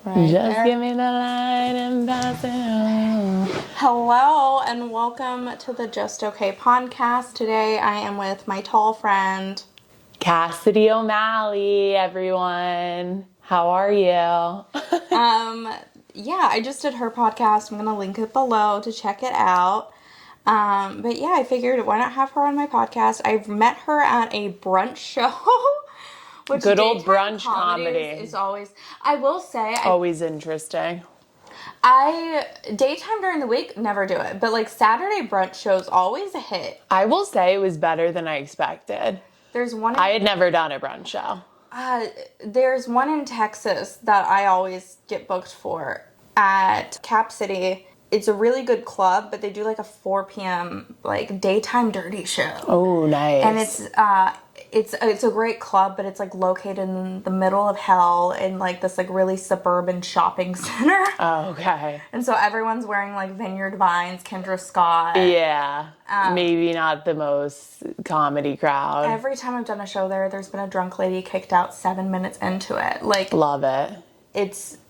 Right Just there. give me the light and pass it on. Hello and welcome to the Just Okay podcast. Today I am with my tall friend. Cassidy O'Malley, everyone. How are you? Yeah, I just did her podcast. I'm gonna link it below to check it out. But yeah, I figured why not have her on my podcast? I've met her at a brunch show. Which Good old daytime brunch comedies comedy. is always, I will say, Always interesting. I daytime during the week never do it, but like Saturday brunch shows always a hit. I will say it was better than I expected. There's one. I had never done a brunch show. There's one in Texas that I always get booked for at Cap City. It's a really good club, but they do like a 4 p.m. like daytime dirty show. Oh, nice. And it's a great club, but it's like located in the middle of hell in like this like really suburban shopping center. Oh, okay. And so everyone's wearing like Vineyard Vines, Kendra Scott. Yeah. Maybe not the most comedy crowd. Every time I've done a show there, there's been a drunk lady kicked out 7 minutes into it. Like, Love it.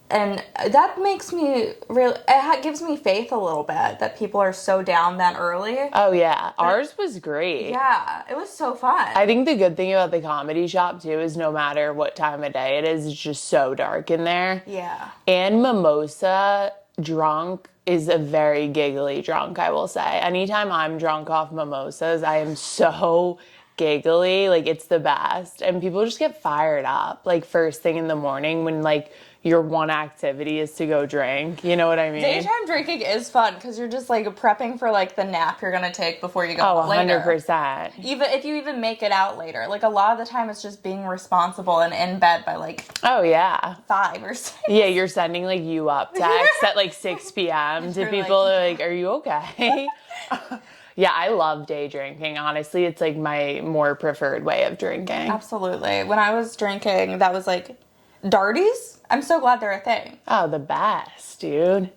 And that makes me it gives me faith a little bit that people are so down that early. Oh, yeah. Ours was great. Yeah, it was so fun. I think the good thing about the comedy shop, too, is no matter what time of day it is, it's just so dark in there. Yeah. And mimosa drunk is a very giggly drunk, I will say. Anytime I'm drunk off mimosas, I am so giggly. Like, it's the best. And people just get fired up, like, first thing in the morning when, like, your one activity is to go drink. You know what I mean? Daytime drinking is fun because you're just like prepping for like the nap you're gonna take before you go Oh, later. 100%. Even if you even make it out later, like a lot of the time it's just being responsible and in bed by like Oh, yeah. 5 or 6. Yeah, you're sending, like, you up texts at, like, 6 p.m. to You're people, like, are you okay? Yeah, I love day drinking. Honestly, it's, like, my more preferred way of drinking. Absolutely. When I was drinking, that was like Darties. I'm so glad they're a thing. Oh, the best, dude.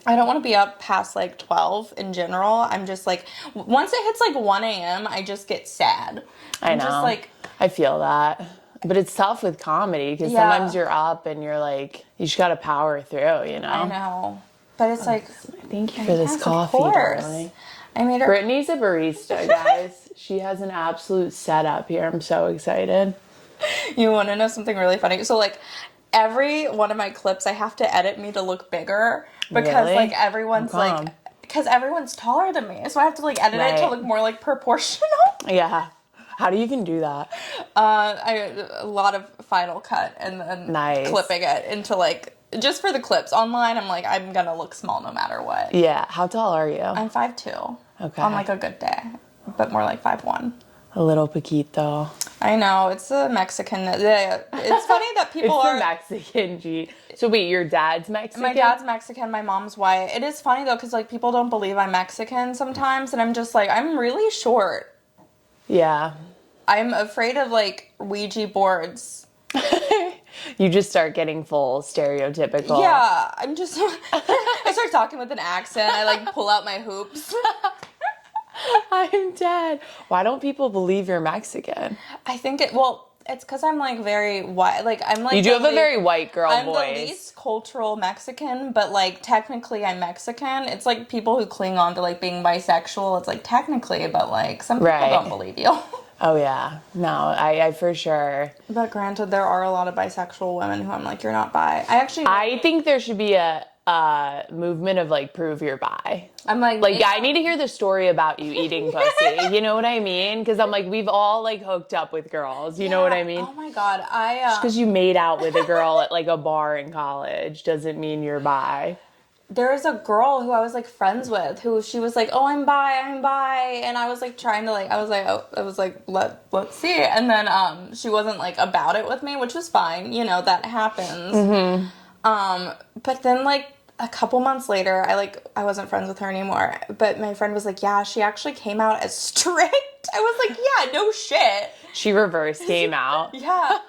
I don't want to be up past like 12 in general. I'm just like, once it hits like 1 a.m., I just get sad. I know. Just like, I feel that. But it's tough with comedy because Yeah. sometimes you're up and you're like, you just got to power through, you know? I know. But it's like, Thank you for this yes, coffee, of course. darling. I made her. Brittany's a barista, guys. She has an absolute setup here. I'm so excited. You want to know something really funny? So like, every one of my clips, I have to edit me to look bigger because Really? like everyone's How come? like, because everyone's taller than me, so I have to like edit it to Right. look more like proportional. Yeah. How do you even do that? A lot of Final Cut and then Nice. clipping it into like just for the clips. Online, I'm like, I'm gonna look small no matter what. Yeah. How tall are you? I'm 5'2". Okay. On like a good day, but more like 5'1". A little Paquito. I know, it's a Mexican. It's funny that people It's are. the Mexican G. So wait, your dad's Mexican? My dad's Mexican, my mom's white. It is funny though, because like people don't believe I'm Mexican sometimes, and I'm just like, I'm really short. Yeah. I'm afraid of like Ouija boards. You just start getting full stereotypical. Yeah, I'm just. I start talking with an accent. I like pull out my hoops. I'm dead. Why don't people believe you're Mexican? I think it's because I'm like very white. Like I'm like You do the have a least- very white girl I'm voice. the least cultural Mexican, but like technically I'm Mexican. It's like people who cling on to like being bisexual. It's like technically, but like some people Right. don't believe you. Oh, yeah. No, I for sure. But granted, there are a lot of bisexual women who I'm like, you're not bi. I think there should be a movement of, like, prove you're bi. I'm like, Like, I need to hear the story about you eating pussy. You know what I mean? Because I'm like, we've all, like, hooked up with girls. You know what I mean? Oh my god, Because you made out with a girl at, like, a bar in college doesn't mean you're bi. there was a girl who I was like friends with who she was like, oh, I'm bi, and I was like trying to like, I was like, let's see, and then she wasn't like about it with me, which was fine, you know, that happens. But then like a couple months later, I wasn't friends with her anymore, but my friend was like, yeah, she actually came out as straight. I was like, yeah, no shit. She reverse came out. Yeah.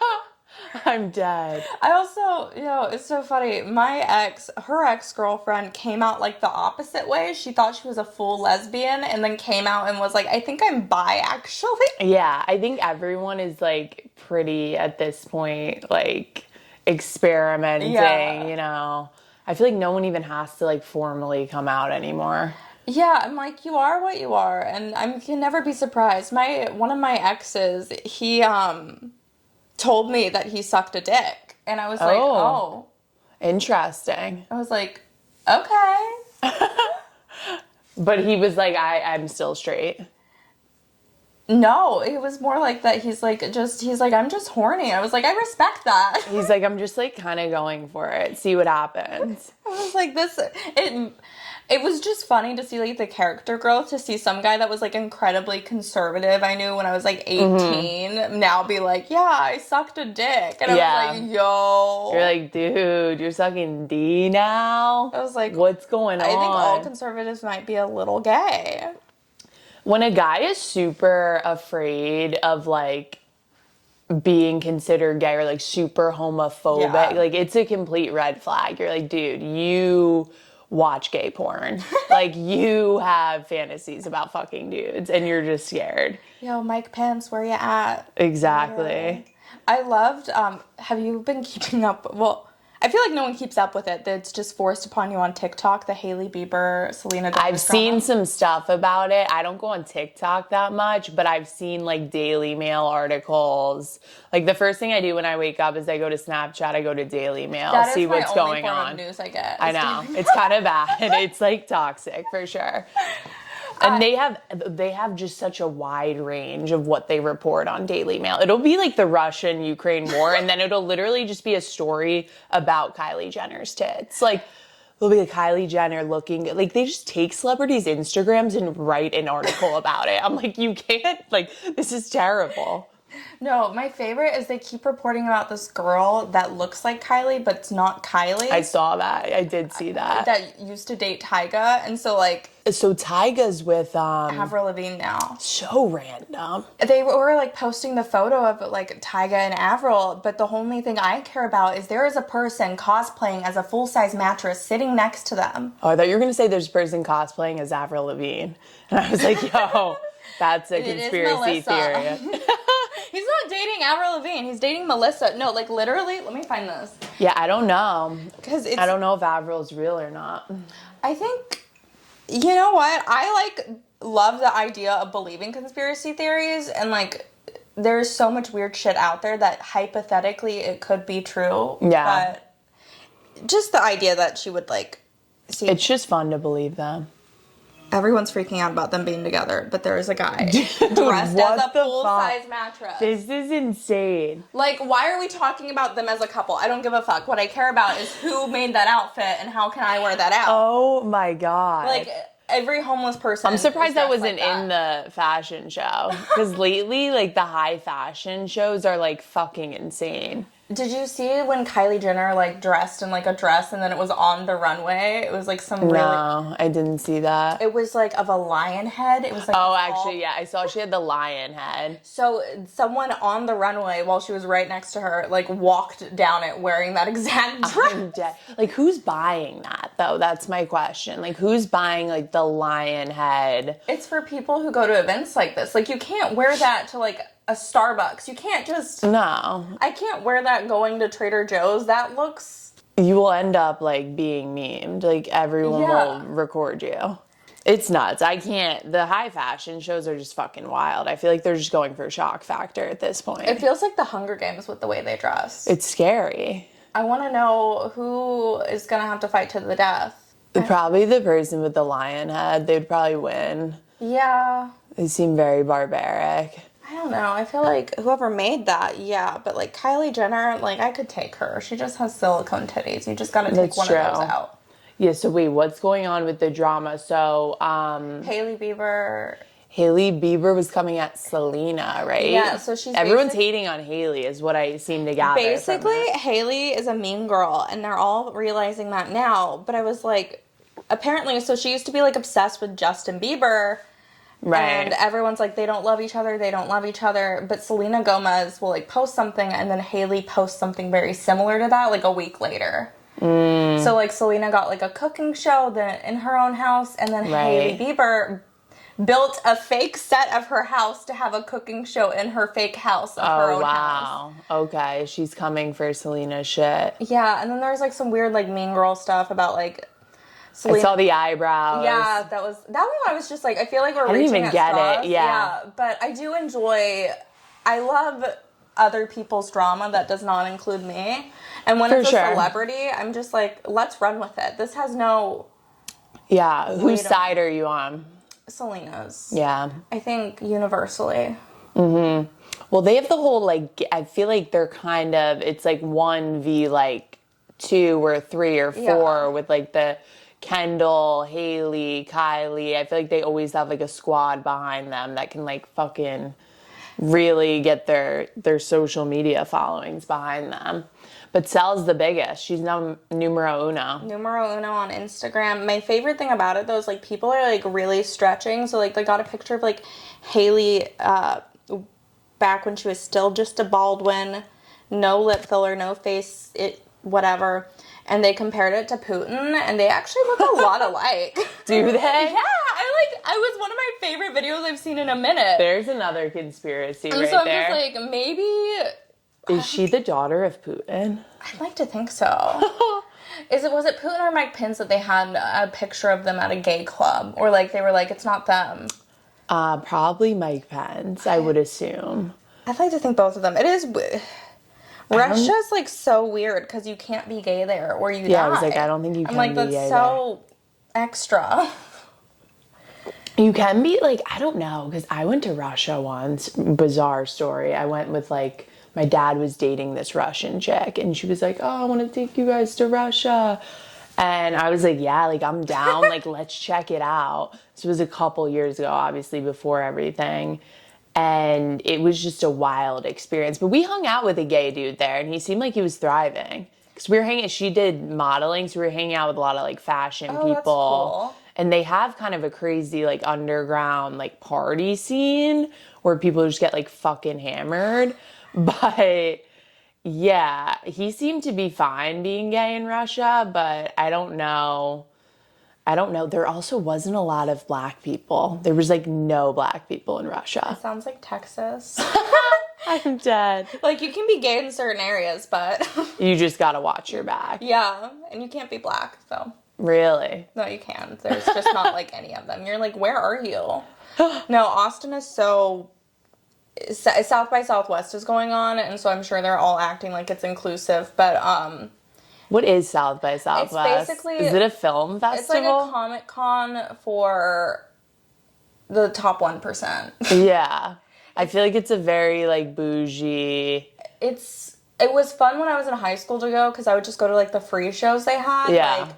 I'm dead. I also, it's so funny. Her ex-girlfriend came out like the opposite way. She thought she was a full lesbian and then came out and was like, I think I'm bi, actually. Yeah, I think everyone is, like, pretty, at this point, like, experimenting, Yeah. you know. I feel like no one even has to like formally come out anymore. Yeah, I'm like, you are what you are, and I can never be surprised. One of my exes, he told me that he sucked a dick, and I was like, Oh. oh. Interesting. I was like, okay. But he was like, I'm still straight. No, it was more like that. He's like, I'm just horny. I was like, I respect that. He's like, I'm just like kind of going for it, see what happens. I was like, it was just funny to see like the character growth, to see some guy that was like incredibly conservative. I knew when I was like 18, now be like, yeah, I sucked a dick. And I was like, yo. You're like, dude, you're sucking D now? I was like, what's going on? I think all conservatives might be a little gay. When a guy is super afraid of like being considered gay or like super homophobic, like it's a complete red flag. You're like, dude, you watch gay porn. Like you have fantasies about fucking dudes and you're just scared. Yo, Mike Pence, where you at? Exactly. Yeah. I loved, have you been keeping up? Well, I feel like no one keeps up with it. That's just forced upon you on TikTok, the Hailey Bieber, Selena Gomez I've seen drama. some stuff about it. I don't go on TikTok that much, but I've seen like Daily Mail articles. Like the first thing I do when I wake up is I go to Snapchat, I go to Daily Mail, see what's going on. That is my only form of news I get. I know. It's kind of bad. It's like toxic for sure. And they have just such a wide range of what they report on Daily Mail. It'll be like the Russian-Ukraine war, and then it'll literally just be a story about Kylie Jenner's tits. Like, it'll be like Kylie Jenner looking, like they just take celebrities' Instagrams and write an article about it. I'm like, you can't, like, this is terrible. No, my favorite is they keep reporting about this girl that looks like Kylie, but it's not Kylie. I saw that. I did see that. That used to date Tyga, and so like... So Tyga's with, Avril Lavigne now. So random. They were like posting the photo of like Tyga and Avril, but the only thing I care about is there is a person cosplaying as a full-size mattress sitting next to them. Oh, I thought you were going to say there's a person cosplaying as Avril Lavigne. And I was like, yo, that's a conspiracy theory. He's not dating Avril Lavigne. He's dating Melissa. No, like literally, let me find this. Yeah, I don't know. I don't know if Avril's real or not. I think, you know what? I like love the idea of believing conspiracy theories, and like there's so much weird shit out there that hypothetically it could be true. Yeah. But just the idea that she would like see. It's just fun to believe them. Everyone's freaking out about them being together, but there is a guy dressed as a full-size mattress. This is insane. Like, why are we talking about them as a couple? I don't give a fuck. What I care about is who made that outfit and how can I wear that out. Oh my God. Like, every homeless person. I'm surprised that wasn't in the fashion show. Because lately, like, the high fashion shows are, like, fucking insane. Did you see when Kylie Jenner, like, dressed in, like, a dress and then it was on the runway? It was, like, some really... No, I didn't see that. It was, like, of a lion head. It was, like... Oh, actually, yeah. I saw she had the lion head. So, someone on the runway, while she was right next to her, like, walked down it wearing that exact dress. I'm dead. Like, who's buying that, though? That's my question. Like, who's buying, like, the lion head? It's for people who go to events like this. Like, you can't wear that to, like... a Starbucks. You can't just... No. I can't wear that going to Trader Joe's. That looks... You will end up, like, being memed. Like, everyone will record you. It's nuts. I can't... The high fashion shows are just fucking wild. I feel like they're just going for shock factor at this point. It feels like the Hunger Games with the way they dress. It's scary. I want to know who is going to have to fight to the death. Probably the person with the lion head. They'd probably win. Yeah. They seem very barbaric. I don't know. I feel like whoever made that, yeah. But, like, Kylie Jenner, like, I could take her. She just has silicone titties. You just got to take one of those out. Yeah, so wait, what's going on with the drama? So, Hailey Bieber was coming at Selena, right? Yeah, so everyone's hating on Hailey is what I seem to gather. Basically, Hailey is a mean girl, and they're all realizing that now. But I was like, apparently, so she used to be, like, obsessed with Justin Bieber. Right. And everyone's like, they don't love each other, they don't love each other. But Selena Gomez will, like, post something, and then Hailey posts something very similar to that, like, a week later. So, like, Selena got, like, a cooking show in her own house, and then Hailey Bieber built a fake set of her house to have a cooking show in her fake house of her own house. Okay, she's coming for Selena's shit. Yeah, and then there's like some weird like Mean Girl stuff about like Selena. I saw the eyebrows. Yeah, that one. I was just like, I feel like we're I didn't reaching even at get straws. it. Yeah, but I do enjoy. I love other people's drama that does not include me. And when it's a celebrity, I'm just like, let's run with it. This has no... Yeah, whose side are you on? Selena's. Yeah. I think universally. Mm-hmm. Well, they have the whole, like, I feel like they're kind of, it's like 1v, like, 2 or 3 or 4 with, like, the Kendall, Haley, Kylie. I feel like they always have, like, a squad behind them that can, like, fucking really get their social media followings behind them. But Sel's the biggest. She's now numero uno. Numero uno on Instagram. My favorite thing about it, though, is, like, people are, like, really stretching. So, like, they got a picture of, like, Haley back when she was still just a Baldwin. No lip filler, no face, whatever. And they compared it to Putin, and they actually look a lot alike. Do they? Yeah, I was one of my favorite videos I've seen in a minute. There's another conspiracy right there. So I'm just like, maybe... Is she the daughter of Putin? I'd like to think so. Was it Putin or Mike Pence that they had a picture of them at a gay club? Or like they were like, it's not them? Probably Mike Pence, I would assume. I'd like to think both of them. It is... Russia's like so weird because you can't be gay there or you die. Yeah, I was like, I don't think you can be gay there. I'm like, that's so extra. You can be, like, I don't know, because I went to Russia once. Bizarre story. I went with, like, my dad was dating this Russian chick, and she was like, oh, I want to take you guys to Russia. And I was like, yeah, like, I'm down. Like, let's check it out. This was a couple years ago, obviously, before everything. And it was just a wild experience. But we hung out with a gay dude there, and he seemed like he was thriving. Because we were hanging, she did modeling, so we were hanging out with a lot of, like, fashion people. That's cool. And they have kind of a crazy, like, underground, like, party scene where people just get, like, fucking hammered. But, yeah, he seemed to be fine being gay in Russia, but I don't know. There also wasn't a lot of black people. There was, like, no black people in Russia. It sounds like Texas. I'm dead. Like, you can be gay in certain areas, but... You just gotta watch your back. Yeah, and you can't be black, so... Really? No, you can't. There's just not, like, any of them. You're like, where are you? No, Austin is so... South by Southwest is going on, and so I'm sure they're all acting like it's inclusive, but, What is South by Southwest? It's basically... Is it a film festival? It's like a Comic-Con for the top 1%. Yeah. I feel like it's a very, like, bougie... It was fun when I was in high school to go, because I would just go to, like, the free shows they had. Yeah. Like,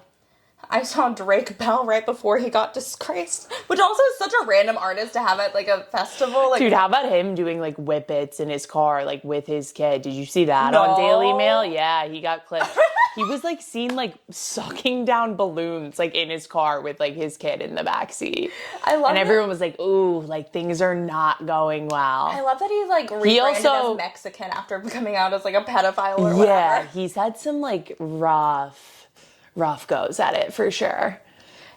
I saw Drake Bell right before he got disgraced, which also is such a random artist to have at, like, a festival. Like, dude, how about him doing, like, whippets in his car, like, with his kid? Did you see that on Daily Mail? Yeah, he got clipped. He was, like, seen, like, sucking down balloons, like, in his car with, like, his kid in the backseat. I love And everyone was like, ooh, like, things are not going well. I love that he's, like, rebranded as Mexican after coming out as, like, a pedophile or whatever. Yeah, he's had some, like, rough goes at it, for sure.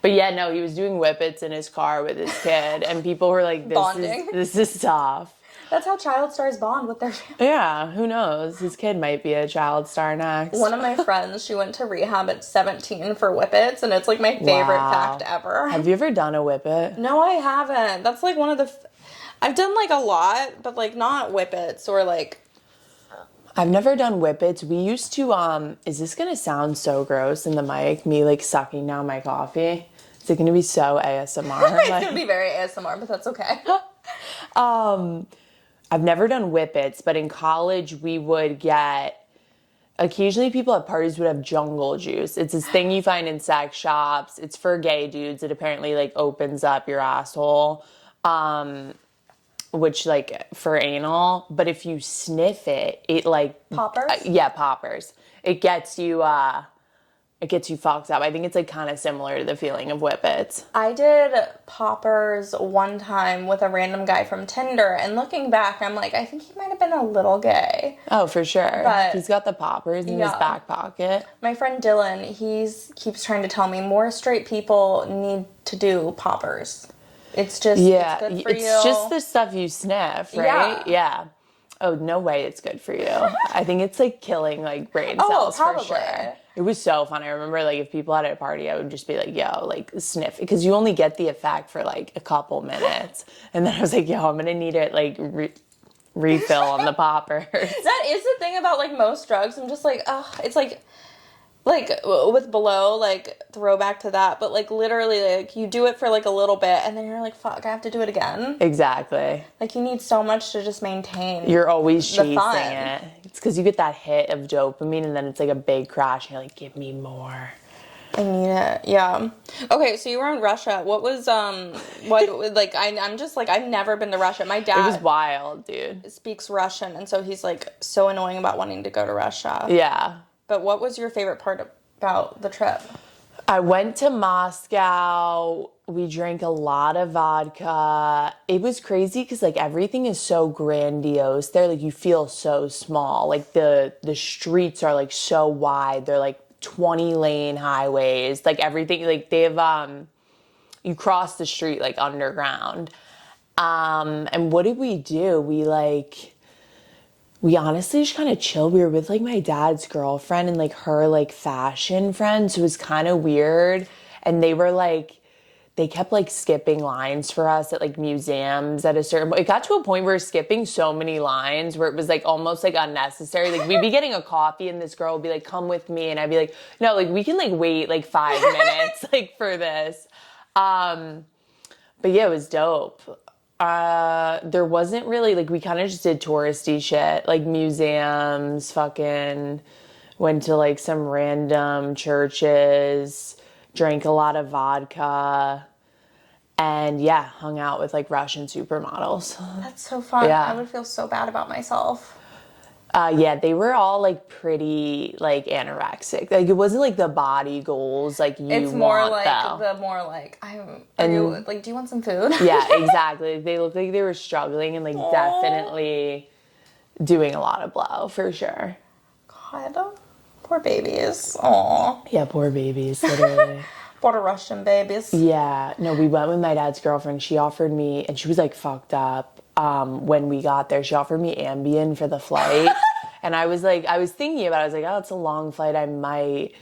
But yeah, no, he was doing whippets in his car with his kid, and people were like, this is tough. That's how child stars bond with their family. Yeah, who knows? His kid might be a child star next. One of my friends, she went to rehab at 17 for whippets, and it's like my favorite fact ever. Have you ever done a whippet? No, I haven't. That's like one of the... I've done like a lot, but like not whippets or like... I've never done whippets. We used to, is this going to sound so gross in the mic? Me like sucking down my coffee? Is it going to be so ASMR? It's going to be very ASMR, but that's okay. I've never done whippets, but in college we would get, occasionally people at parties would have jungle juice. It's this thing you find in sex shops. It's for gay dudes. It apparently like opens up your asshole, which like for anal. But if you sniff it, it like... Poppers? Yeah, poppers. It gets you fucked up. I think it's like kind of similar to the feeling of whippets. I did poppers one time with a random guy from Tinder, and looking back, I'm like, I think he might have been a little gay. Oh, for sure. But he's got the poppers in his back pocket. My friend Dylan, keeps trying to tell me more straight people need to do poppers. it's just Yeah, it's good for it's you. just the stuff you sniff, right? Yeah. Oh, no way it's good for you. I think it's like killing like brain cells for sure. It was so fun. I remember like if people had a party, I would just be like, yo, like sniff. Because you only get the effect for like a couple minutes. And then I was like, yo, I'm going to need it like refill on the poppers. That is the thing about like most drugs. I'm just like, ugh, it's like with below, like throwback to that, but like literally like you do it for like a little bit and then you're like, fuck, I have to do it again. Exactly. Like you need so much to just maintain. You're always chasing it. It's because you get that hit of dopamine and then it's like a big crash and you're like, give me more. I need it. Yeah. Okay, so you were in Russia. What was what like I'm just like I've never been to Russia. My dad It was wild, dude. speaks Russian and so he's like so annoying about wanting to go to Russia. Yeah. But what was your favorite part about the trip? I went to Moscow. We drank a lot of vodka. It was crazy because like everything is so grandiose there. Like you feel so small. Like the streets are like so wide. They're like 20-lane highways. Like everything. Like they have you cross the street like underground. And what did we do? We honestly just kind of chilled. We were with like my dad's girlfriend and like her like fashion friends. So it was kind of weird. And they were like, they kept like skipping lines for us at like museums at a certain point. It got to a point where we were skipping so many lines where it was like almost like unnecessary. Like we'd be getting a coffee and this girl would be like, come with me. And I'd be like, no, like we can like wait like 5 minutes like for this. But yeah, it was dope. There wasn't really, like, we kind of just did touristy shit, like museums, fucking went to like some random churches, drank a lot of vodka, and yeah, hung out with like Russian supermodels. That's so fun. Yeah. I would feel so bad about myself. Yeah, they were all like pretty like anorexic. Like it wasn't like the body goals like you It's more want, like though. the more like do you want some food? Yeah, exactly. They looked like they were struggling and like definitely doing a lot of blow for sure. God, poor babies. Aw. Yeah, poor babies, literally. Poor Russian babies. Yeah, no, we went with my dad's girlfriend. She offered me, and she was like fucked up. When we got there, she offered me Ambien for the flight. And I was thinking about it. I was like, oh, it's a long flight. I might.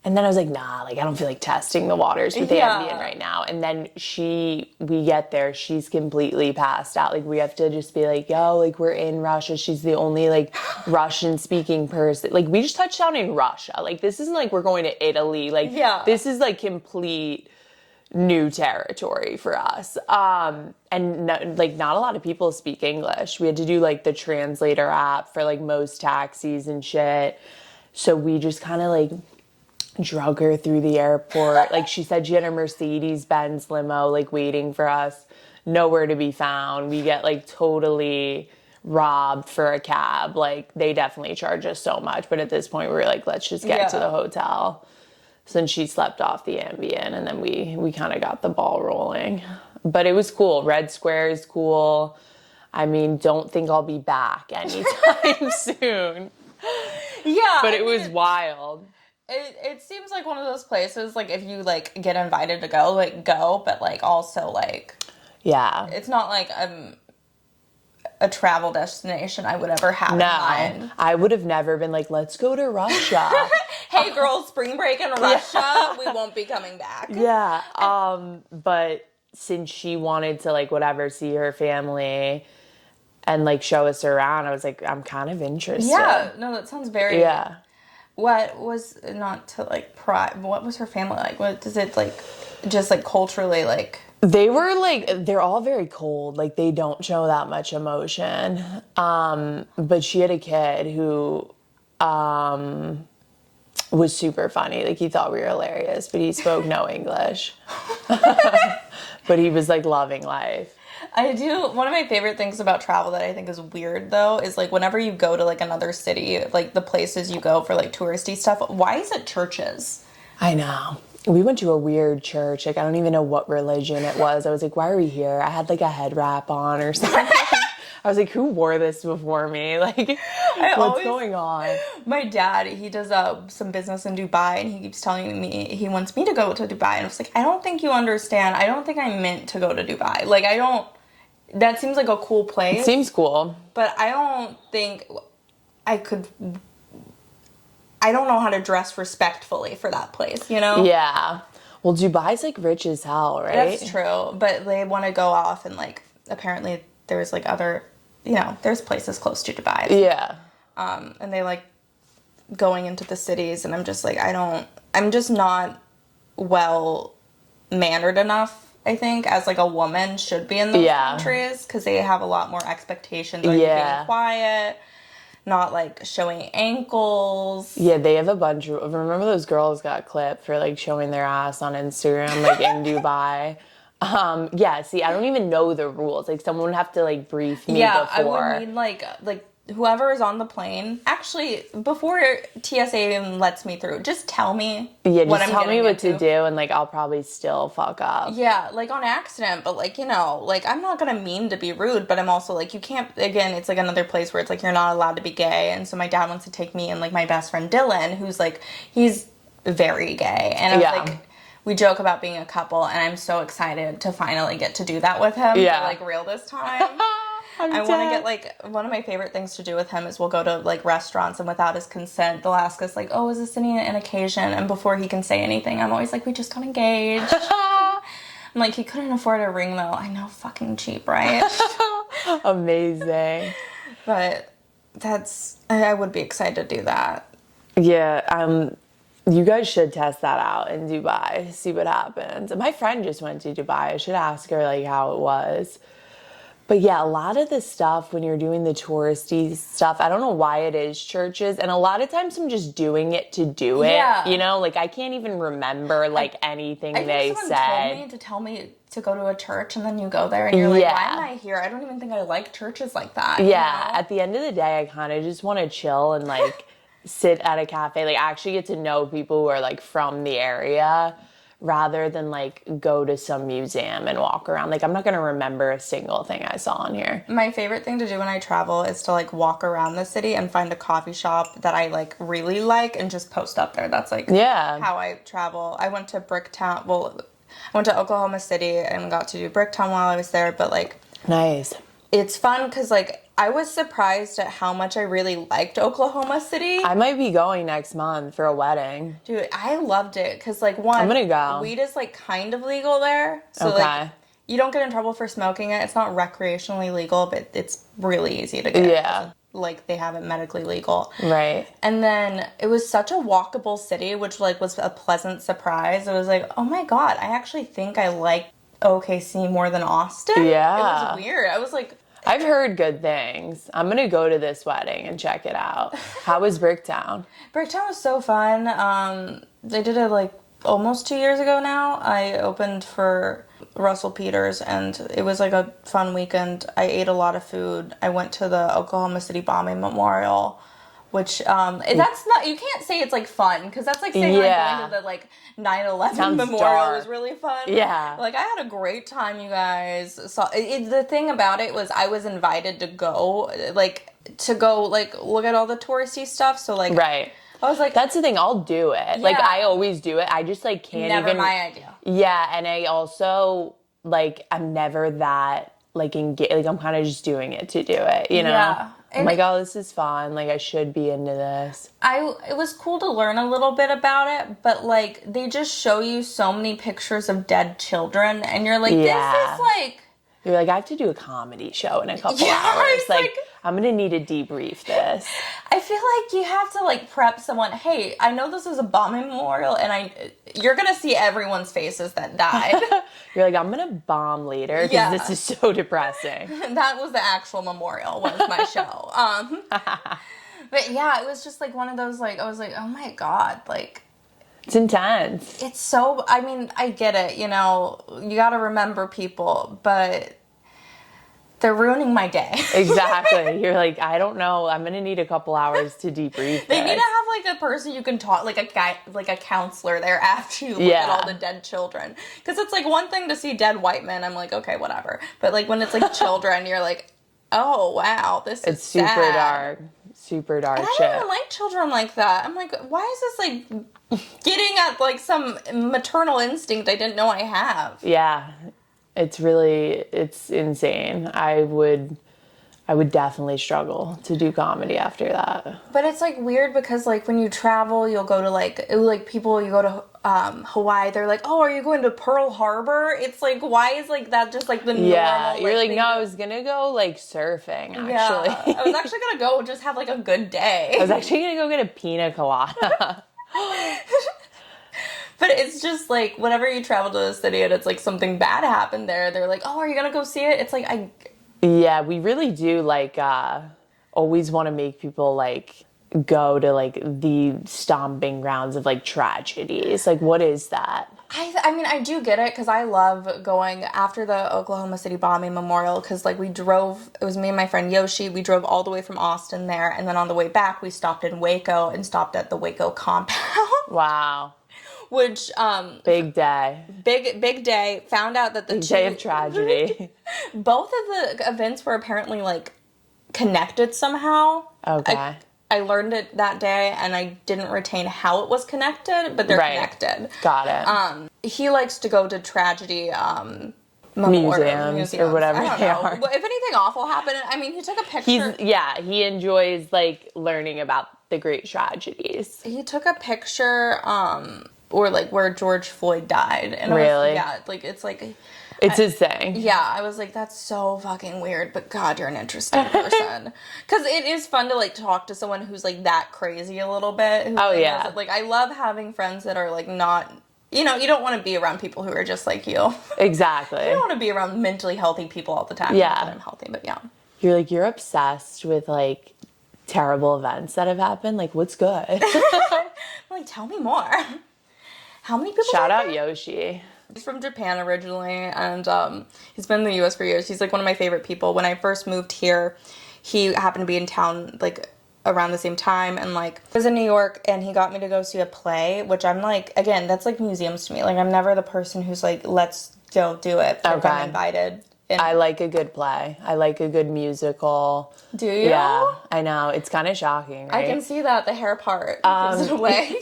And then I was like, nah, like, I don't feel like testing the waters with Ambien right now. And then we get there, she's completely passed out. Like, we have to just be like, yo, like, we're in Russia. She's the only, like, Russian-speaking person. Like, we just touched down in Russia. Like, this isn't like we're going to Italy. Like, this is, like, complete new territory for us. And like not a lot of people speak English. We had to do like the translator app for like most taxis and shit. So we just kind of like drug her through the airport. Like she said she had a Mercedes-Benz limo like waiting for us, nowhere to be found. We get like totally robbed for a cab. Like they definitely charge us so much, but at this point we were like, let's just get to the hotel. So then she slept off the Ambien, and then we kind of got the ball rolling. But it was cool. Red Square is cool. I mean, don't think I'll be back anytime soon. Yeah. But it was wild. It seems like one of those places, like, if you, like, get invited to go, like, go, but, like, also, like... Yeah. It's not, like, a travel destination I would ever have in mind. I would have never been like, let's go to Russia. Hey, girls, spring break in Russia, we won't be coming back. Yeah. But since she wanted to, like, whatever, see her family and, like, show us around, I was like, I'm kind of interested. Yeah. No, that sounds very... Yeah. What was, not to, like, what was her family like? What does it, like, just, like, culturally, like... They were like, they're all very cold. Like they don't show that much emotion. But she had a kid who was super funny. Like he thought we were hilarious, but he spoke no English. But he was like loving life. One of my favorite things about travel that I think is weird though is like whenever you go to like another city, like the places you go for like touristy stuff, why is it churches? I know. We went to a weird church. Like, I don't even know what religion it was. I was like, why are we here? I had, like, a head wrap on or something. I was like, who wore this before me? Like, what's going on? My dad, he does some business in Dubai, and he keeps telling me he wants me to go to Dubai. And I was like, I don't think you understand. I don't think I'm meant to go to Dubai. Like, I don't... That seems like a cool place. It seems cool. But I don't think I could... I don't know how to dress respectfully for that place, you know? Yeah. Well, Dubai's, like, rich as hell, right? That's true. But they want to go off and, like, apparently there's, like, other... You know, there's places close to Dubai. Yeah. And they like going into the cities, and I'm just like, I'm just not well mannered enough, I think, as like a woman should be in those countries, because they have a lot more expectations on you being quiet, not like showing ankles. Yeah, they have a bunch of... Remember those girls got clipped for like showing their ass on Instagram, like in Dubai? Yeah, see, I don't even know the rules. Like, someone would have to, like, brief me before. I would need, like, whoever is on the plane, actually, before TSA even lets me through, just tell me what tell me what to do, and, like, I'll probably still fuck up. Yeah, like, on accident, but, like, you know, like, I'm not gonna mean to be rude, but I'm also, like, you can't, again, it's, like, another place where it's, like, you're not allowed to be gay, and so my dad wants to take me and, like, my best friend Dylan, who's, like, he's very gay, and I was, like... We joke about being a couple, and I'm so excited to finally get to do that with him. Yeah. For, like, real this time. I want to get, like, one of my favorite things to do with him is we'll go to, like, restaurants, and without his consent, they'll ask us, like, oh, is this an occasion? And before he can say anything, I'm always like, we just got engaged. I'm like, he couldn't afford a ring, though. I know, fucking cheap, right? Amazing. But I would be excited to do that. Yeah, you guys should test that out in Dubai, see what happens. My friend just went to Dubai. I should ask her, like, how it was. But yeah, a lot of the stuff when you're doing the touristy stuff, I don't know why it is churches. And a lot of times I'm just doing it to do it. Yeah. You know, like, I can't even remember, like, anything they said. Told me to tell me to go to a church, and then you go there and you're like, why am I here? I don't even think I like churches like that. Yeah, you know? At the end of the day, I kind of just want to chill and, like... sit at a cafe, like, actually get to know people who are, like, from the area rather than, like, go to some museum and walk around. Like, I'm not gonna remember a single thing I saw in here. My favorite thing to do when I travel is to, like, walk around the city and find a coffee shop that I, like, really like and just post up there. That's, like, how I travel. I went to Bricktown, I went to Oklahoma City and got to do Bricktown while I was there, but, like... Nice. It's fun because, like, I was surprised at how much I really liked Oklahoma City. I might be going next month for a wedding. Dude, I loved it because, like, one, I'm gonna go. Weed is, like, kind of legal there. So, like, you don't get in trouble for smoking it. It's not recreationally legal, but it's really easy to get. Yeah. Like, they have it medically legal. Right. And then it was such a walkable city, which, like, was a pleasant surprise. It was like, oh, my God, I actually think I like OKC more than Austin. Yeah. It was weird. I was like... I've heard good things. I'm going to go to this wedding and check it out. How was Bricktown? Bricktown was so fun. They did it, like, almost 2 years ago now. I opened for Russell Peters, and it was, like, a fun weekend. I ate a lot of food. I went to the Oklahoma City Bombing Memorial, which, that's not, you can't say it's, like, fun, because that's like saying, like, going to the, like, 9/11 Memorial was really fun. Yeah. Like, I had a great time, you guys. So, the thing about it was I was invited to go, like, look at all the touristy stuff, so, like... Right. I was like... That's the thing, I'll do it. Yeah. Like, I always do it. I just, like, can't Never my idea. Yeah, and I also, like, I'm never that, like, like, I'm kind of just doing it to do it, you know? Yeah. I'm like, oh, this is fun. Like, I should be into this. It was cool to learn a little bit about it, but, like, they just show you so many pictures of dead children, and you're like, this is, like... You're like, I have to do a comedy show in a couple hours. Like, I'm going to need to debrief this. I feel like you have to, like, prep someone. Hey, I know this is a bombing memorial, and you're going to see everyone's faces that died. You're like, I'm going to bomb later because this is so depressing. That was the actual memorial, was my show. But, yeah, it was just, like, one of those, like, I was like, oh, my God, like... It's intense. It's so, I mean, I get it, you know, you got to remember people, but they're ruining my day. Exactly. You're like, I don't know, I'm going to need a couple hours to debrief They need to have, like, a person you can talk, like a guy, like a counselor there after you look at all the dead children. Because it's, like, one thing to see dead white men, I'm like, okay, whatever. But, like, when it's, like, children, you're like, Oh, wow. This is It's super sad. dark. Super dark And I shit. don't even like children like that. I'm like, why is this like getting at like some maternal instinct I didn't know I have? Yeah. It's insane. I would definitely struggle to do comedy after that. But it's like weird because like when you travel, you'll go to like people, you go to Hawaii, they're like, oh, are you going to Pearl Harbor? It's like, why is like that just like the Yeah, normal? you're like, thing no, to- I was gonna go like surfing actually. Yeah, I was actually gonna go just have like a good day. I was actually gonna go get a pina colada. But it's just like whenever you travel to the city and it's like something bad happened there, they're like, oh, are you gonna go see it? It's like Yeah, we really do like always want to make people like go to like the stomping grounds of like tragedies. Like, what is that? I mean, I do get it because I love going after the Oklahoma City bombing memorial because, like, it was me and my friend Yoshi, we drove all the way from Austin there, and then on the way back, we stopped in Waco and stopped at the Waco compound. Wow. Which, Big day. big day, found out that the Big day of tragedy. both of the events were apparently, like, connected somehow. Okay. I learned it that day, and I didn't retain how it was connected, but they're connected. Got it. He likes to go to tragedy Museums or whatever I don't they know. are. Well, if anything awful happened, I mean, he took a picture. He enjoys like learning about the great tragedies. He took a picture, or like where George Floyd died, and Really? it's like. It's his thing. Yeah, I was like, that's so fucking weird, but God, you're an interesting person. Because it is fun to, like, talk to someone who's, like, that crazy a little bit. Who, like, yeah. Like, I love having friends that are, like, not, you know, you don't want to be around people who are just like you. Exactly. I don't want to be around mentally healthy people all the time. Yeah. Not that I'm healthy, but yeah. You're obsessed with, like, terrible events that have happened. Like, what's good? I'm like, tell me more. How many people Shout out there? Yoshi. He's from Japan originally, and he's been in the U.S. for years. He's, like, one of my favorite people. When I first moved here, he happened to be in town, like, around the same time, and, like, I was in New York, and he got me to go see a play, which I'm, like, again, that's, like, museums to me. Like, I'm never the person who's, like, let's go do it if I'm invited. And I like a good play. I like a good musical. do you? Yeah, I know. It's kind of shocking, right? I can see that, the hair part gives it away.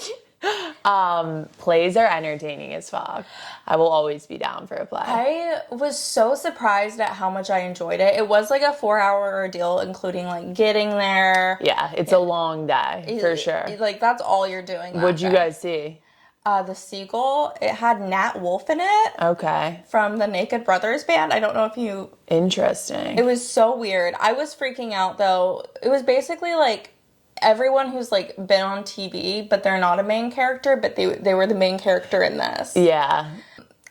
Plays are entertaining as fuck. I will always be down for a play. I was so surprised at how much I enjoyed it. It was like a 4-hour ordeal, including like getting there. Yeah, it's a long day for sure. Like that's all you're doing. What'd you guys see? The Seagull. It had Nat Wolff in it. Okay. From the Naked Brothers band. I don't know if you. Interesting. It was so weird. I was freaking out though. It was basically like everyone who's like been on TV, but they're not a main character, but they were the main character in this. Yeah.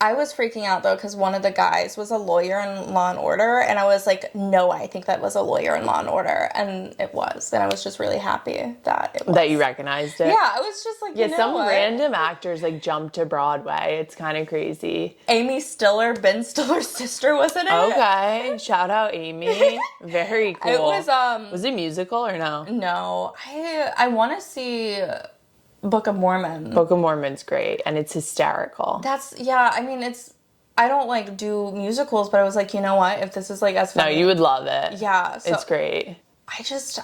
I was freaking out though because one of the guys was a lawyer in Law and Order, and I was like, no, I think that was a lawyer in Law and Order, and it was, and I was just really happy that it was. That you recognized it. Yeah, I was just like, yeah, you know some what? random actors like jumped to Broadway. It's kind of crazy. Amy Stiller, Ben Stiller's sister, was in it. Okay, shout out Amy. Very cool. It was Was it musical or no? No, I want to see Book of Mormon. Book of Mormon's great, and it's hysterical. I mean, I don't like do musicals, but I was like, you know what? If this is like as funny. No, you would love it. Yeah. So it's great.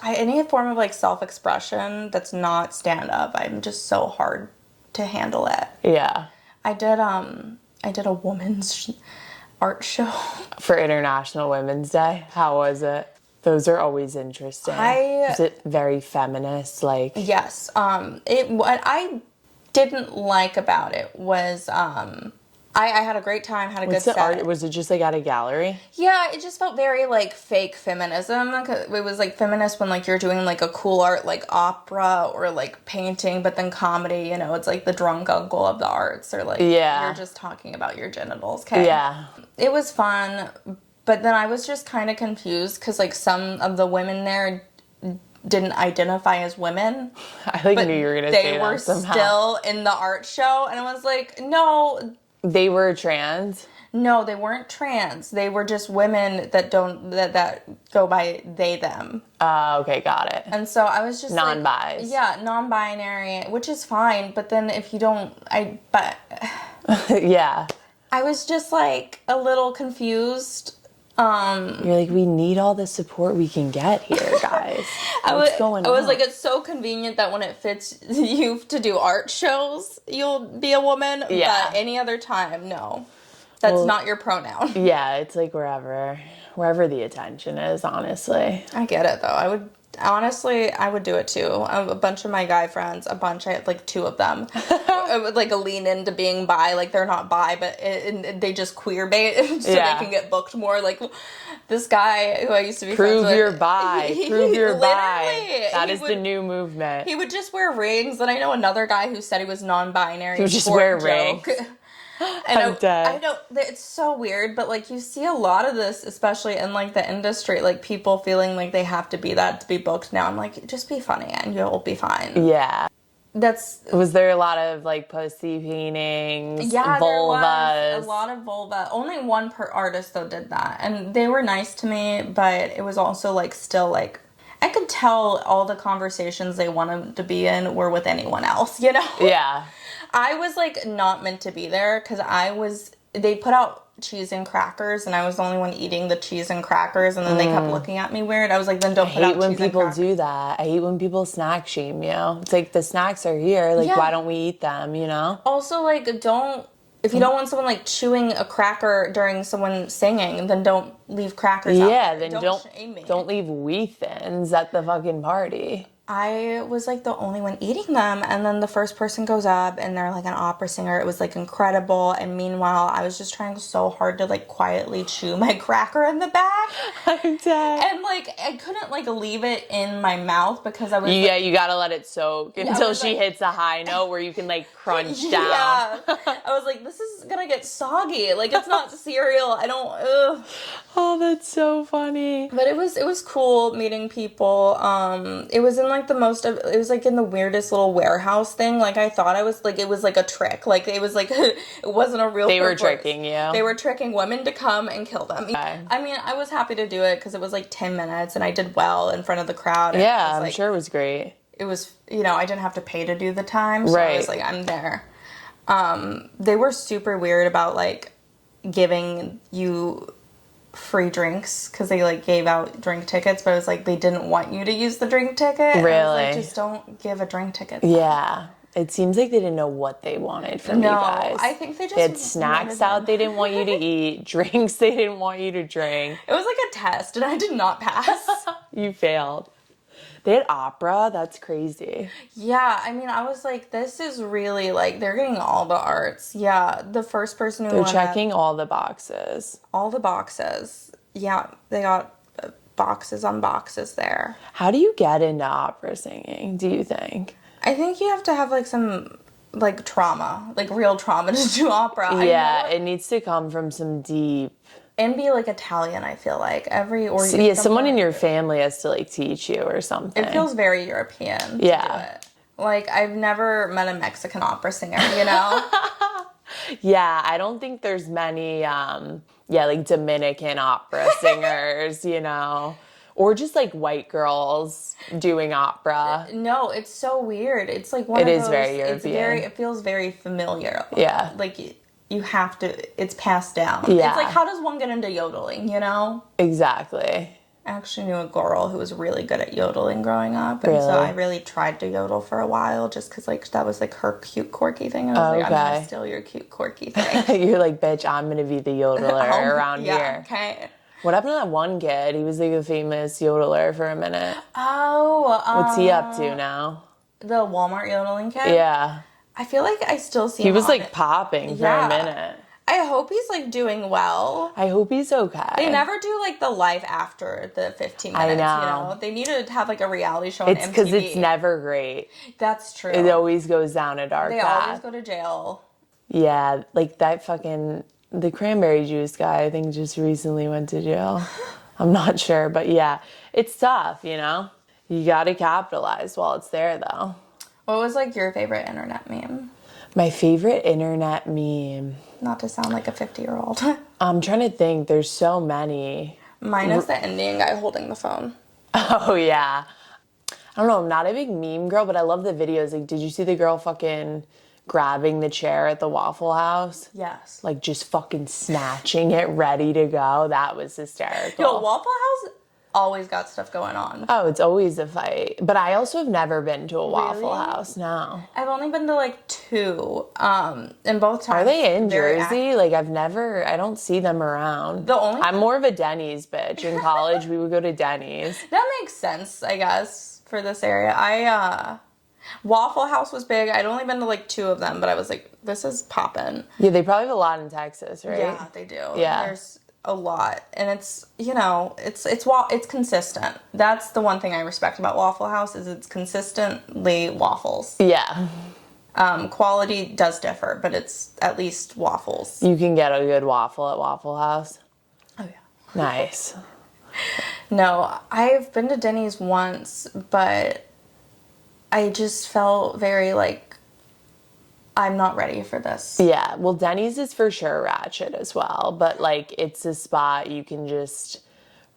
Any form of like self-expression that's not stand-up, I'm just so hard to handle it. Yeah. I did a woman's art show. For International Women's Day. How was it? Those are always interesting. Is it very feminist? Like yes. What I didn't like about it was I had a great time, had a good set. Art? Was it just like at a gallery? Yeah, it just felt very like fake feminism. It was like feminist when like you're doing like a cool art like opera or like painting, but then comedy, you know, it's like the drunk uncle of the arts, or like you're just talking about your genitals. Okay. Yeah. It was fun, but then I was just kind of confused because like some of the women there didn't identify as women. I knew you were gonna say that. They were still in the art show, and I was like, no. They were trans? No, they weren't trans. They were just women that go by they, them. Okay, got it. And so I was just non-bis. like, yeah, non-binary, which is fine, but then if you don't, yeah. I was just like a little confused You're like, we need all the support we can get here, guys. What's going on? I was like, it's so convenient that when it fits you to do art shows, you'll be a woman. Yeah. But any other time, no. That's not your pronoun. Yeah, it's like wherever the attention is, honestly. I get it, though. I would do it too. A bunch of my guy friends, I had like 2 of them, I would like lean into being bi, like they're not bi, but they just queer bait so they can get booked more. Like this guy who I used to be friends with. Prove you're bi. Prove you're bi. That is the new movement. He would just wear rings, and I know another guy who said he was non-binary. He would just wear rings. And I know it's so weird, but like you see a lot of this, especially in like the industry, like people feeling like they have to be that to be booked now. I'm like, just be funny and you'll be fine. Yeah. Was there a lot of like pussy paintings? Yeah, vulvas? There was a lot of vulva. Only one artist though did that, and they were nice to me, but it was also like still like I could tell all the conversations they wanted to be in were with anyone else, you know? Yeah. I was like not meant to be there because they put out cheese and crackers and I was the only one eating the cheese and crackers, and then they kept looking at me weird. I was like, then don't put out cheese and crackers. I hate when people do that. I hate when people snack shame you. It's like the snacks are here. Like, why don't we eat them, you know? Also, like, if you don't want someone like chewing a cracker during someone singing, then don't leave crackers out. Yeah, then don't leave wee thins at the fucking party. I was like the only one eating them, and then the first person goes up and they're like an opera singer. It was like incredible, and meanwhile I was just trying so hard to like quietly chew my cracker in the back. I'm dead. And like I couldn't like leave it in my mouth because I was you gotta let it soak until she hits a high note where you can like crunch down. Yeah. I was like, this is gonna get soggy. Like it's not cereal. I don't Oh, that's so funny. But it was cool meeting people. It was in like it was like in the weirdest little warehouse thing. Like I thought it was like a trick. Like it was like it wasn't a real. They were tricking you. They were tricking women to come and kill them. Okay. I mean, I was happy to do it because it was like 10 minutes and I did well in front of the crowd. Yeah, I'm sure it was great. It was, I didn't have to pay to do the time, so right. I was like, I'm there. They were super weird about like giving you free drinks because they like gave out drink tickets, but it was like they didn't want you to use the drink ticket. Really? I was like, just don't give a drink ticket. Yeah. It seems like they didn't know what they wanted from you guys. I think they had snacks out they didn't want you to eat, drinks they didn't want you to drink. It was like a test and I did not pass. You failed. They had opera? That's crazy. Yeah, I mean, I was like, this is really, like, they're getting all the arts. Yeah, the first person who They're checking all the boxes. All the boxes. Yeah, they got boxes on boxes there. How do you get into opera singing, do you think? I think you have to have, like, some, like, trauma. Like, real trauma to do opera. Yeah, it needs to come from some deep... And be, like, Italian, I feel like. Someone in your family has to, like, teach you or something. It feels very European to do it. Like, I've never met a Mexican opera singer, you know? Yeah, I don't think there's many, like, Dominican opera singers, you know? Or just, like, white girls doing opera. No, it's so weird. It's, like, one of those... It is very European. It feels very familiar. Yeah. Like... You have to, it's passed down. Yeah. It's like, how does one get into yodeling, you know? Exactly. I actually knew a girl who was really good at yodeling growing up. And so I really tried to yodel for a while just because, like, that was, like, her cute, quirky thing. And I was like, I'm going to steal your cute, quirky thing. You're like, bitch, I'm going to be the yodeler around here. Okay. What happened to that one kid? He was, like, a famous yodeler for a minute. Oh. What's he up to now? The Walmart yodeling kid? Yeah. I feel like I still see him. He was like popping for a minute. I hope he's like doing well. I hope he's okay. They never do like the life after the 15 minutes, I know. You know? They need to have like a reality show on MTV. It's because it's never great. That's true. It always goes down a dark path. They always go to jail. Yeah, like that fucking, the cranberry juice guy I think just recently went to jail. I'm not sure, but yeah, it's tough, you know? You gotta capitalize while it's there though. What was, like, your favorite internet meme? My favorite internet meme? Not to sound like a 50-year-old. I'm trying to think. There's so many. Mine is the Indian guy holding the phone. Oh, yeah. I don't know. I'm not a big meme girl, but I love the videos. Like, did you see the girl fucking grabbing the chair at the Waffle House. Yes. Like, just fucking snatching it, ready to go. That was hysterical. Yo, Waffle House always got stuff going on. Oh, it's always a fight. But I also have never been to a Waffle Really? House. No. I've only been to like 2, and both times. Are they in very Jersey? Like, I don't see them around. I'm more of a Denny's bitch. In college, we would go to Denny's. That makes sense, I guess, for this area. Waffle House was big. I'd only been to like 2 of them, but I was like, this is poppin'. Yeah, they probably have a lot in Texas, right? Yeah, they do. Yeah. There's a lot, and it's, you know, it's consistent. That's the one thing I respect about Waffle House is it's consistently waffles. Yeah. Quality does differ, but it's at least waffles. You can get a good waffle at Waffle House. Oh yeah. Nice. No, I've been to Denny's once, but I just felt very like, I'm not ready for this. Yeah, well, Denny's is for sure ratchet as well, but like it's a spot you can just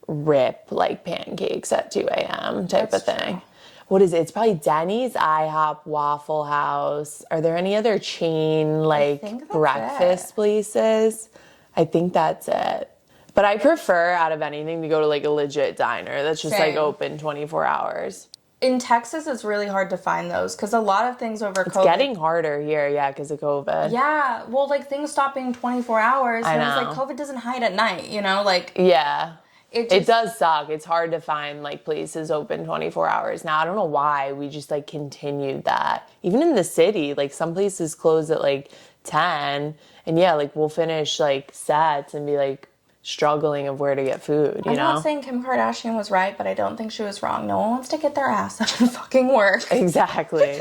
rip like pancakes at 2 a.m. type of thing. True. What is it? It's probably Denny's, IHOP, Waffle House. Are there any other chain like breakfast places? I think that's it. But I prefer out of anything to go to like a legit diner that's just like open 24 hours. In Texas, it's really hard to find those because a lot of things over COVID. It's getting harder here, yeah, because of COVID. Yeah, well, like things stop being 24 hours. I and know. It was like COVID doesn't hide at night, you know? Like, yeah. It does suck. It's hard to find like places open 24 hours. Now, I don't know why we just like continued that. Even in the city, like some places close at like 10. And yeah, like we'll finish like sets and be like, struggling of where to get food, you know? I'm not saying Kim Kardashian was right, but I don't think she was wrong. No one wants to get their ass up and fucking work. Exactly.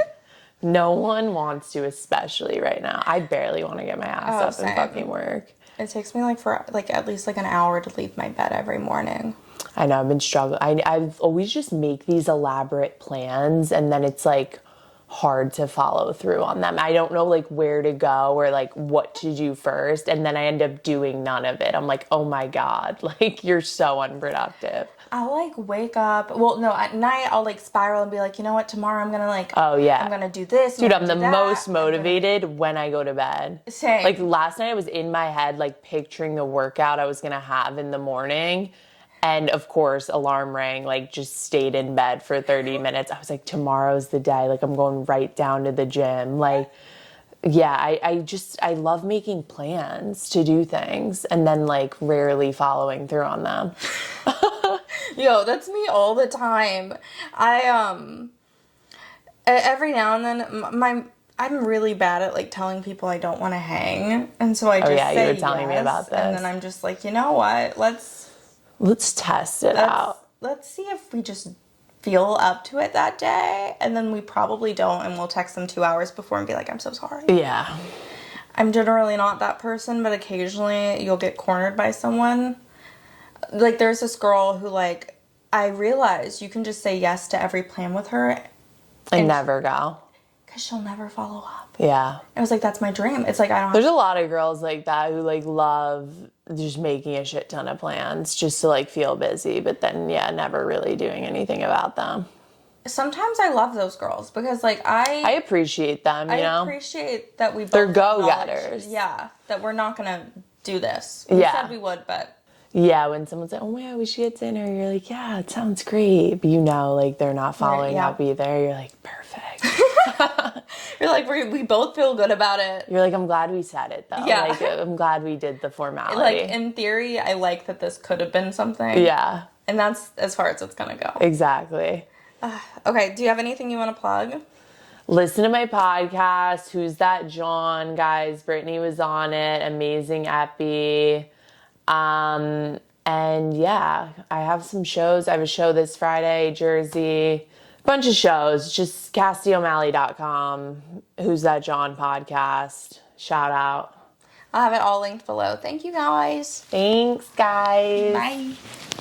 No one wants to, especially right now. I barely want to get my ass up and fucking work. It takes me like for like at least like an hour to leave my bed every morning. I know, I've been struggling. I've always just make these elaborate plans and then it's like hard to follow through on them. I don't know like where to go or like what to do first, and then I end up doing none of it. I'm like, oh my God, like you're so unproductive. I'll like wake up, well no, at night I'll like spiral and be like, you know what, tomorrow I'm gonna like, oh yeah, I'm gonna do this. Dude, I'm the most motivated when I go to bed. Same. Like last night I was in my head like picturing the workout I was gonna have in the morning. And of course, alarm rang, like just stayed in bed for 30 minutes. I was like, tomorrow's the day. Like I'm going right down to the gym. Like, yeah, I love making plans to do things and then like rarely following through on them. Yo, that's me all the time. Every now and then I'm really bad at like telling people I don't want to hang. And so I just say you were telling me about this. And then I'm just like, you know what? Let's test it out. Let's see if we just feel up to it that day. And then we probably don't. And we'll text them 2 hours before and be like, I'm so sorry. Yeah. I'm generally not that person, but occasionally you'll get cornered by someone. Like there's this girl who like, I realized you can just say yes to every plan with her. And never go. Because she'll never follow up. Yeah. I was like, that's my dream. It's like, I don't There's a lot of girls like that who like love just making a shit ton of plans just to like feel busy, but then yeah, never really doing anything about them. Sometimes I love those girls because like I appreciate them, you know? I appreciate that we both They're go-getters. Yeah, that we're not gonna do this. We said we would, but yeah, when someone's like, oh my God, we should get dinner, you're like, yeah, it sounds great. But you know, like they're not following up either. You're like, perfect. You're like, we both feel good about it. You're like, I'm glad we said it though. Yeah. Like, I'm glad we did the formality. Like in theory, I like that this could have been something. Yeah. And that's as far as it's gonna go. Exactly. Okay, do you have anything you want to plug? Listen to my podcast, Who's That Jawn, guys. Brittany was on it. Amazing epi. And yeah, I have some shows. I have a show this Friday, Jersey. Bunch of shows. Just CassidyO'malley.com. Who's That Jawn podcast. Shout out. I'll have it all linked below. Thank you guys. Thanks, guys. Bye.